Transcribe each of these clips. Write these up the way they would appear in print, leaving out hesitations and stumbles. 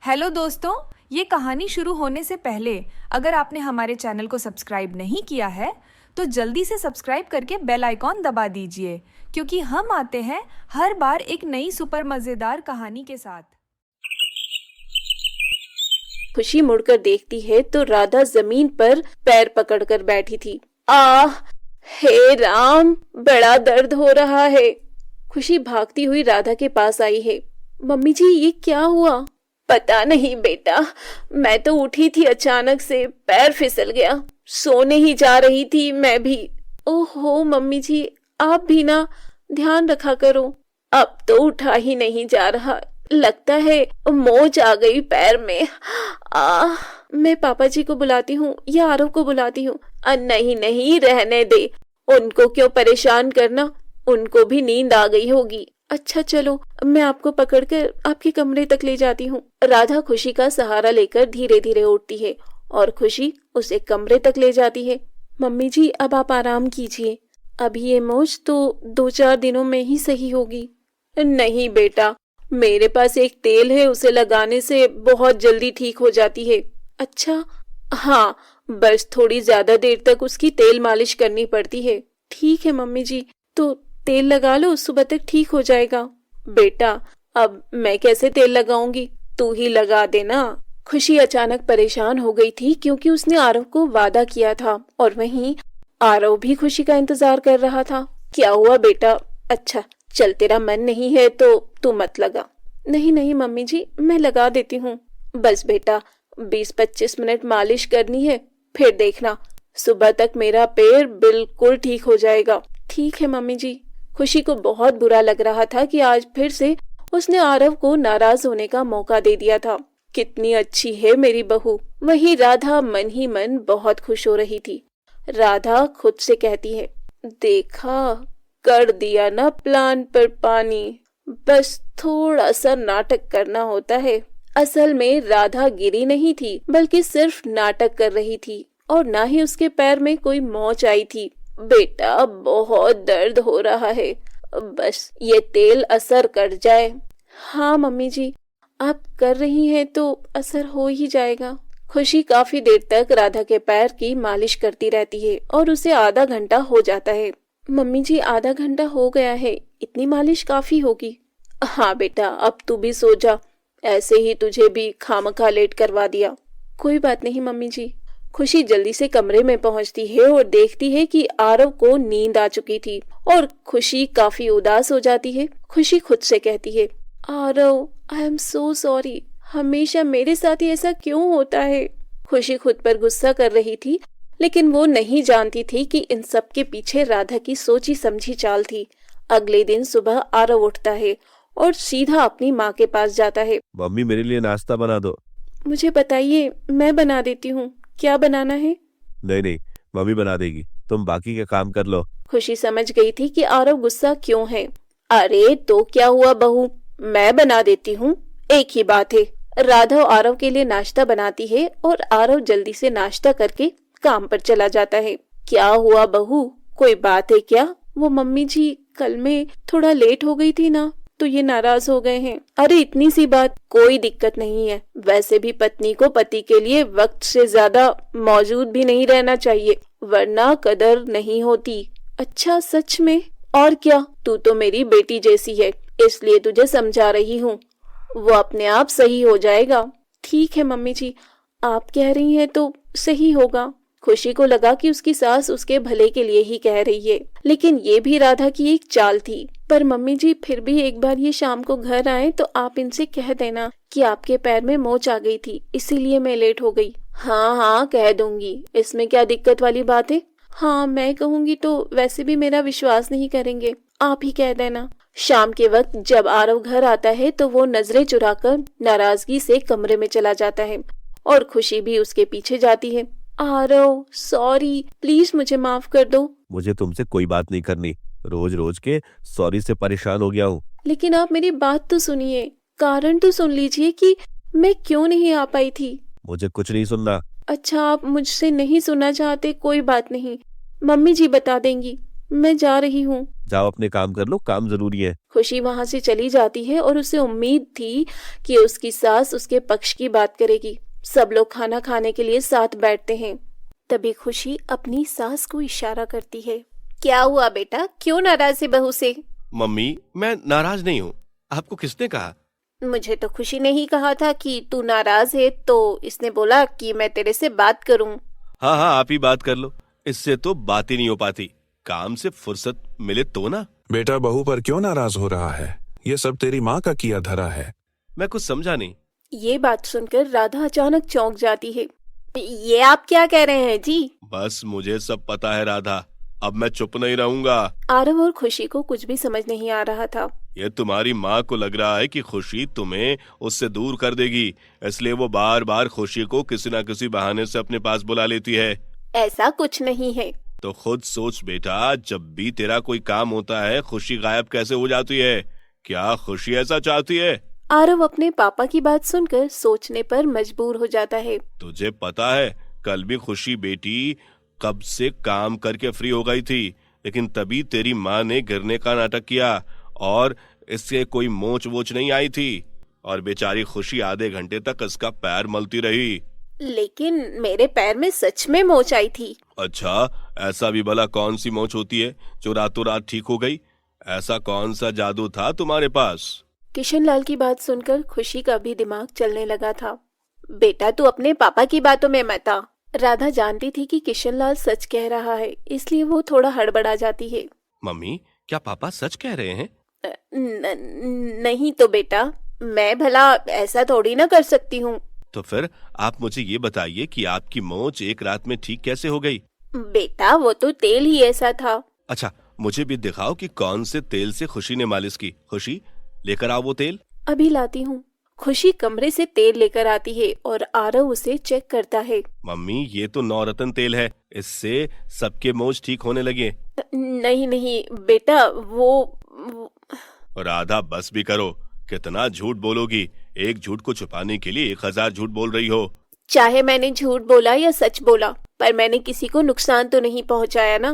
Hello दोस्तों, ये कहानी शुरू होने से पहले अगर आपने हमारे चैनल को सब्सक्राइब नहीं किया है तो जल्दी से सब्सक्राइब करके बेल आइकॉन दबा दीजिए, क्योंकि हम आते हैं हर बार एक नई सुपर मज़ेदार कहानी के साथ। खुशी मुड़कर देखती है तो राधा जमीन पर पैर पकड़कर बैठी थी। आह, हे राम, बड़ा दर्द हो रहा है। खुशी भागती हुई राधा के पास आई है। मम्मी जी, ये क्या हुआ? पता नहीं बेटा, मैं तो उठी थी अचानक से, पैर फिसल गया। सोने ही जा रही थी मैं भी। ओहो मम्मी जी, आप भी ना ध्यान रखा करो। अब तो उठा ही नहीं जा रहा, लगता है मोच आ गई पैर में। मैं पापा जी को बुलाती हूँ या आरव को बुलाती हूँ? नहीं नहीं, रहने दे, उनको क्यों परेशान करना, उनको भी नींद आ गई होगी। अच्छा चलो, मैं आपको पकड़कर आपके कमरे तक ले जाती हूँ। राधा खुशी का सहारा लेकर धीरे धीरे उठती है और खुशी उसे कमरे तक ले जाती है। मम्मी जी, अब आप आराम कीजिए, अभी ये मोच तो 2-4 दिनों में ही सही होगी। नहीं बेटा, मेरे पास एक तेल है, उसे लगाने से बहुत जल्दी ठीक हो जाती है। अच्छा? हाँ, बस थोड़ी ज्यादा देर तक उसकी तेल मालिश करनी पड़ती है। ठीक है मम्मी जी, तो तेल लगा लो, सुबह तक ठीक हो जाएगा। बेटा, अब मैं कैसे तेल लगाऊंगी, तू ही लगा देना। खुशी अचानक परेशान हो गई थी क्योंकि उसने आरव को वादा किया था और वहीं आरव भी खुशी का इंतजार कर रहा था। क्या हुआ बेटा? अच्छा चल, तेरा मन नहीं है तो तू मत लगा। नहीं नहीं मम्मी जी, मैं लगा देती हूँ। बस बेटा, 20-25 मिनट मालिश करनी है, फिर देखना सुबह तक मेरा पैर बिल्कुल ठीक हो जाएगा। ठीक है मम्मी जी। खुशी को बहुत बुरा लग रहा था कि आज फिर से उसने आरव को नाराज होने का मौका दे दिया था। कितनी अच्छी है मेरी बहू। वहीं राधा मन ही मन बहुत खुश हो रही थी। राधा खुद से कहती है, देखा, कर दिया ना प्लान पर पानी, बस थोड़ा सा नाटक करना होता है। असल में राधा गिरी नहीं थी, बल्कि सिर्फ नाटक कर रही थी और ना ही उसके पैर में कोई मोच आई थी। बेटा, बहुत दर्द हो रहा है, बस ये तेल असर कर जाए। हाँ मम्मी जी, आप कर रही हैं तो असर हो ही जाएगा। खुशी काफी देर तक राधा के पैर की मालिश करती रहती है और उसे आधा घंटा हो जाता है। मम्मी जी, आधा घंटा हो गया है, इतनी मालिश काफी होगी। हाँ बेटा, अब तू भी सो जा, ऐसे ही तुझे भी खामखा लेट करवा दिया। कोई बात नहीं मम्मी जी। खुशी जल्दी से कमरे में पहुंचती है और देखती है कि आरव को नींद आ चुकी थी और खुशी काफी उदास हो जाती है। खुशी खुद से कहती है, Aarav, I am so sorry, हमेशा मेरे साथ ही ऐसा क्यों होता है? खुशी खुद पर गुस्सा कर रही थी, लेकिन वो नहीं जानती थी कि इन सब के पीछे राधा की सोची समझी चाल थी। अगले दिन सुबह आरव उठता है और सीधा अपनी माँ के पास जाता है। मम्मी, मेरे लिए नाश्ता बना दो। मुझे बताइए, मैं बना देती हूँ। क्या बनाना है? नहीं नहीं, मम्मी बना देगी, तुम बाकी का काम कर लो। खुशी समझ गई थी कि आरव गुस्सा क्यों है। अरे तो क्या हुआ बहू, मैं बना देती हूँ, एक ही बात है। राधा आरव के लिए नाश्ता बनाती है और आरव जल्दी से नाश्ता करके काम पर चला जाता है। क्या हुआ बहू, कोई बात है क्या? वो मम्मी जी, कल मैं थोड़ा लेट हो गई थी ना, तो ये नाराज हो गए हैं। अरे इतनी सी बात, कोई दिक्कत नहीं है। वैसे भी पत्नी को पति के लिए वक्त से ज्यादा मौजूद भी नहीं रहना चाहिए, वरना कदर नहीं होती। अच्छा सच में? और क्या, तू तो मेरी बेटी जैसी है, इसलिए तुझे समझा रही हूँ, वो अपने आप सही हो जाएगा। ठीक है मम्मी जी, आप कह रही हैं तो सही होगा। खुशी को लगा कि उसकी सास उसके भले के लिए ही कह रही है, लेकिन ये भी राधा की एक चाल थी। पर मम्मी जी, फिर भी एक बार ये शाम को घर आए तो आप इनसे कह देना कि आपके पैर में मोच आ गई थी, इसीलिए मैं लेट हो गई। हाँ हाँ, कह दूंगी, इसमें क्या दिक्कत वाली बात है? हाँ, मैं कहूँगी तो वैसे भी मेरा विश्वास नहीं करेंगे, आप ही कह देना। शाम के वक्त जब आरव घर आता है तो वो नजरें चुराकर नाराजगी से कमरे में चला जाता है और खुशी भी उसके पीछे जाती है। आरव, सॉरी, प्लीज मुझे माफ कर दो। मुझे तुमसे कोई बात नहीं करनी, रोज रोज के सॉरी से परेशान हो गया हूँ। लेकिन आप मेरी बात तो सुनिए, कारण तो सुन लीजिए कि मैं क्यों नहीं आ पाई थी। मुझे कुछ नहीं सुनना। अच्छा, आप मुझसे नहीं सुनना चाहते, कोई बात नहीं, मम्मी जी बता देंगी, मैं जा रही हूँ। जाओ अपने काम कर लो, काम जरूरी है। खुशी वहां से चली जाती है और उसे उम्मीद थी कि उसकी सास उसके पक्ष की बात करेगी। सब लोग खाना खाने के लिए साथ बैठते हैं। तभी खुशी अपनी सास को इशारा करती है। क्या हुआ बेटा, क्यों नाराज है बहू से? मम्मी, मैं नाराज नहीं हूँ। आपको किसने कहा? मुझे तो खुशी ने ही कहा था कि तू नाराज है, तो इसने बोला कि मैं तेरे से बात करूं। हाँ हाँ, आप ही बात कर लो, इससे तो बात ही नहीं हो पाती। काम से फुर्सत मिले तो ना। बेटा बहू पर क्यों नाराज हो रहा है? ये सब तेरी माँ का किया धरा है। मैं कुछ समझा नहीं। ये बात सुनकर राधा अचानक चौंक जाती है। ये आप क्या कह रहे हैं जी? बस मुझे सब पता है राधा, अब मैं चुप नहीं रहूंगा। आरव और खुशी को कुछ भी समझ नहीं आ रहा था। ये तुम्हारी माँ को लग रहा है कि खुशी तुम्हें उससे दूर कर देगी, इसलिए वो बार बार खुशी को किसी न किसी बहाने से अपने पास बुला लेती है। ऐसा कुछ नहीं है। तो खुद सोच बेटा, जब भी तेरा कोई काम होता है खुशी गायब कैसे हो जाती है? क्या खुशी ऐसा चाहती है? आरव अपने पापा की बात सुनकर सोचने पर मजबूर हो जाता है। तुझे पता है, कल भी खुशी बेटी कब से काम करके फ्री हो गई थी, लेकिन तभी तेरी माँ ने गिरने का नाटक किया और इससे कोई मोच वोच नहीं आई थी, और बेचारी खुशी आधे घंटे तक इसका पैर मलती रही। लेकिन मेरे पैर में सच में मोच आई थी। अच्छा, ऐसा भी भला कौन सी मोच होती है जो रातों रात ठीक हो गई? ऐसा कौन सा जादू था तुम्हारे पास? किशनलाल की बात सुनकर खुशी का भी दिमाग चलने लगा था। बेटा तू अपने पापा की बातों में मत आ। राधा जानती थी कि किशनलाल सच कह रहा है, इसलिए वो थोड़ा हड़बड़ा जाती है। मम्मी, क्या पापा सच कह रहे हैं? नहीं तो बेटा, मैं भला ऐसा थोड़ी ना कर सकती हूँ। तो फिर आप मुझे ये बताइए कि आपकी मोच एक रात में ठीक कैसे हो गई? बेटा वो तो तेल ही ऐसा था। अच्छा, मुझे भी दिखाओ कि कौन से तेल से खुशी ने मालिश की। खुशी, लेकर आओ वो तेल। अभी लाती हूँ। खुशी कमरे से तेल लेकर आती है और आरव उसे चेक करता है। मम्मी, ये तो नवरत्न तेल है, इससे सबके मोच ठीक होने लगे। नहीं नहीं बेटा, वो राधा बस भी करो, कितना झूठ बोलोगी? एक झूठ को छुपाने के लिए 1000 झूठ बोल रही हो। चाहे मैंने झूठ बोला या सच बोला, पर मैंने किसी को नुकसान तो नहीं पहुंचाया ना।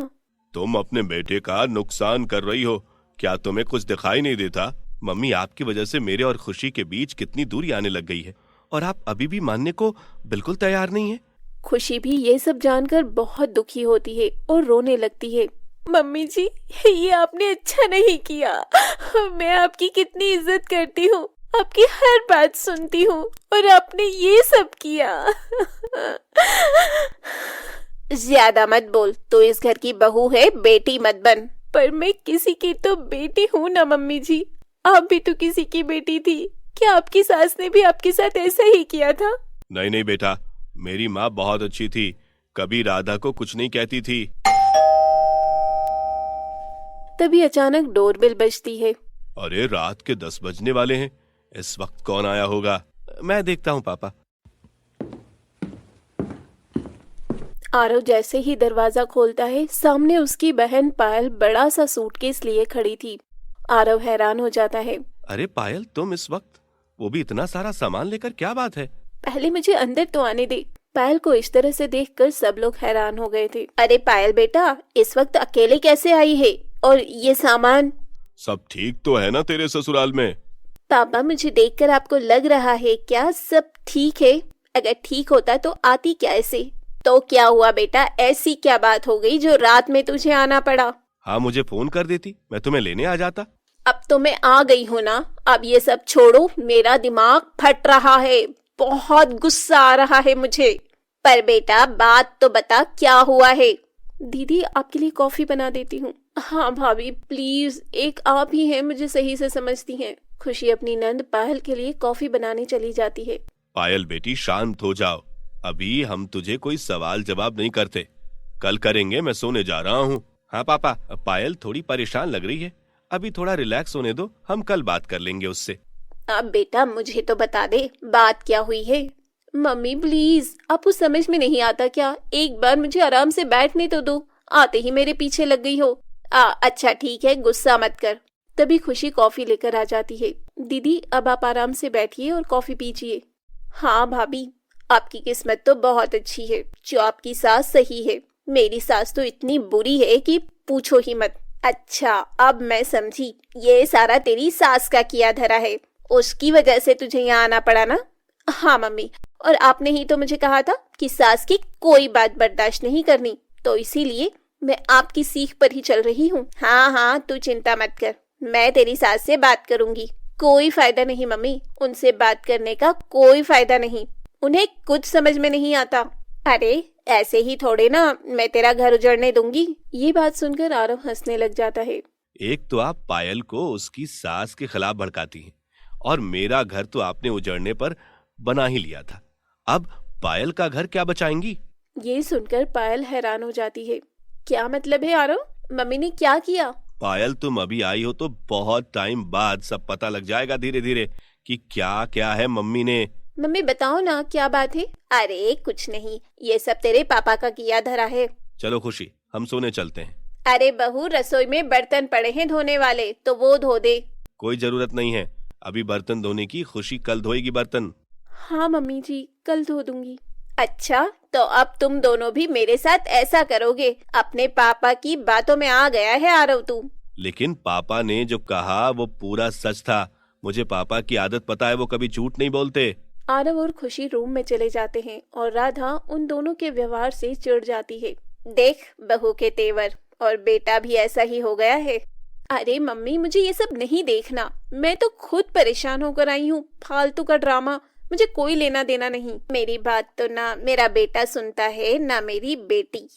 तुम अपने बेटे का नुकसान कर रही हो, क्या तुम्हें कुछ दिखाई नहीं देता? मम्मी, आपकी वजह से मेरे और खुशी के बीच कितनी दूरी आने लग गई है, और आप अभी भी मानने को बिल्कुल तैयार नहीं है। खुशी भी ये सब जानकर बहुत दुखी होती है और रोने लगती है। मम्मी जी, ये आपने अच्छा नहीं किया। मैं आपकी कितनी इज्जत करती हूँ, आपकी हर बात सुनती हूँ, और आपने ये सब किया। ज्यादा मत बोल, तू इस घर की बहू है, बेटी मत बन। पर मैं किसी की तो बेटी हूँ ना मम्मी जी, आप भी तो किसी की बेटी थी। क्या आपकी सास ने भी आपके साथ ऐसा ही किया था? नहीं नहीं बेटा, मेरी माँ बहुत अच्छी थी, कभी राधा को कुछ नहीं कहती थी। तभी अचानक डोरबेल बजती है। अरे, रात के 10 बजने वाले हैं, इस वक्त कौन आया होगा? मैं देखता हूँ पापा। आरव जैसे ही दरवाजा खोलता है, सामने उसकी बहन पायल बड़ा सा सूटकेस लिए खड़ी थी। आरव हैरान हो जाता है। अरे पायल, तुम इस वक्त, वो भी इतना सारा सामान लेकर, क्या बात है? पहले मुझे अंदर तो आने दे। पायल को इस तरह से देखकर सब लोग हैरान हो गए थे। अरे पायल बेटा, इस वक्त अकेले कैसे आई है, और ये सामान? सब ठीक तो है ना तेरे ससुराल में? पापा, मुझे देखकर आपको लग रहा है क्या सब ठीक है? अगर ठीक होता तो आती क्या ऐसे? तो क्या हुआ बेटा, ऐसी क्या बात हो गई जो रात में तुझे आना पड़ा? हाँ, मुझे फोन कर देती, मैं तुम्हें लेने आ जाता। अब तो मैं आ गई हूँ ना, अब ये सब छोड़ो, मेरा दिमाग फट रहा है, बहुत गुस्सा आ रहा है मुझे। पर बेटा बात तो बता, क्या हुआ है? दीदी, आपके लिए कॉफी बना देती हूँ। हाँ भाभी प्लीज, एक आप ही हैं मुझे सही से समझती हैं। खुशी अपनी नंद पायल के लिए कॉफी बनाने चली जाती है। पायल बेटी, शांत हो जाओ, अभी हम तुझे कोई सवाल जवाब नहीं करते, कल करेंगे, मैं सोने जा रहा हूँ। हाँ पापा, पायल थोड़ी परेशान लग रही है, अभी थोड़ा रिलैक्स होने दो, हम कल बात कर लेंगे उससे। अब बेटा मुझे तो बता दे, बात क्या हुई है? मम्मी प्लीज, आपको समझ में नहीं आता क्या? एक बार मुझे आराम से बैठने तो दो, आते ही मेरे पीछे लग गई हो। अच्छा ठीक है, गुस्सा मत कर। तभी खुशी कॉफी लेकर आ जाती है। दीदी, अब आप आराम से बैठिए और कॉफी पीजिए। हाँ भाभी, आपकी किस्मत तो बहुत अच्छी है जो आपकी सास सही है। मेरी सास तो इतनी बुरी है कि पूछो ही मत। अच्छा, अब मैं समझी। ये सारा तेरी सास का किया धरा है, उसकी वजह से तुझे यहाँ आना पड़ा ना। हाँ मम्मी, और आपने ही तो मुझे कहा था कि सास की कोई बात बर्दाश्त नहीं करनी, तो इसीलिए मैं आपकी सीख पर ही चल रही हूँ। हाँ हाँ, तू चिंता मत कर, मैं तेरी सास से बात करूंगी। कोई फायदा नहीं मम्मी, उनसे बात करने का कोई फायदा नहीं, उन्हें कुछ समझ में नहीं आता। अरे ऐसे ही थोड़े ना मैं तेरा घर उजड़ने दूंगी। ये बात सुनकर आरव हंसने लग जाता है। एक तो आप पायल को उसकी सास के खिलाफ भड़काती हैं और मेरा घर तो आपने उजड़ने पर बना ही लिया था, अब पायल का घर क्या बचाएंगी? ये सुनकर पायल हैरान हो जाती है। क्या मतलब है आरव, मम्मी ने क्या किया? पायल तुम अभी आई हो तो बहुत टाइम बाद सब पता लग जाएगा धीरे धीरे कि क्या क्या है मम्मी ने। मम्मी बताओ ना क्या बात है। अरे कुछ नहीं, ये सब तेरे पापा का किया धरा है। चलो खुशी, हम सोने चलते हैं। अरे बहू, रसोई में बर्तन पड़े हैं धोने वाले, तो वो धो दे। कोई जरूरत नहीं है, अभी बर्तन धोने की, खुशी कल धोएगी बर्तन। हाँ मम्मी जी, कल धो दूंगी। अच्छा, तो अब तुम दोनों भी मेरे साथ ऐसा करोगे? अपने पापा की बातों में आ गया है आरव तू। लेकिन पापा ने जो कहा वो पूरा सच था, मुझे पापा की आदत पता है, वो कभी झूठ नहीं बोलते। आरव और खुशी रूम में चले जाते हैं और राधा उन दोनों के व्यवहार से चिढ़ जाती है। देख बहू के तेवर, और बेटा भी ऐसा ही हो गया है। अरे मम्मी, मुझे ये सब नहीं देखना, मैं तो खुद परेशान होकर आई हूँ। फालतू का ड्रामा मुझे कोई लेना देना नहीं। मेरी बात तो ना मेरा बेटा सुनता है ना मेरी बेटी।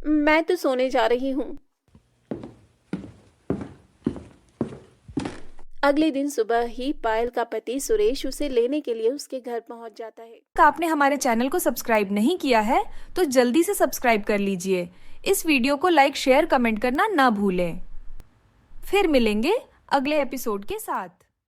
मैं तो सोने जा रही हूँ। अगले दिन सुबह ही पायल का पति सुरेश उसे लेने के लिए उसके घर पहुंच जाता है। आपने हमारे चैनल को सब्सक्राइब नहीं किया है तो जल्दी से सब्सक्राइब कर लीजिए। इस वीडियो को लाइक, शेयर, कमेंट करना ना भूलें। फिर मिलेंगे अगले एपिसोड के साथ।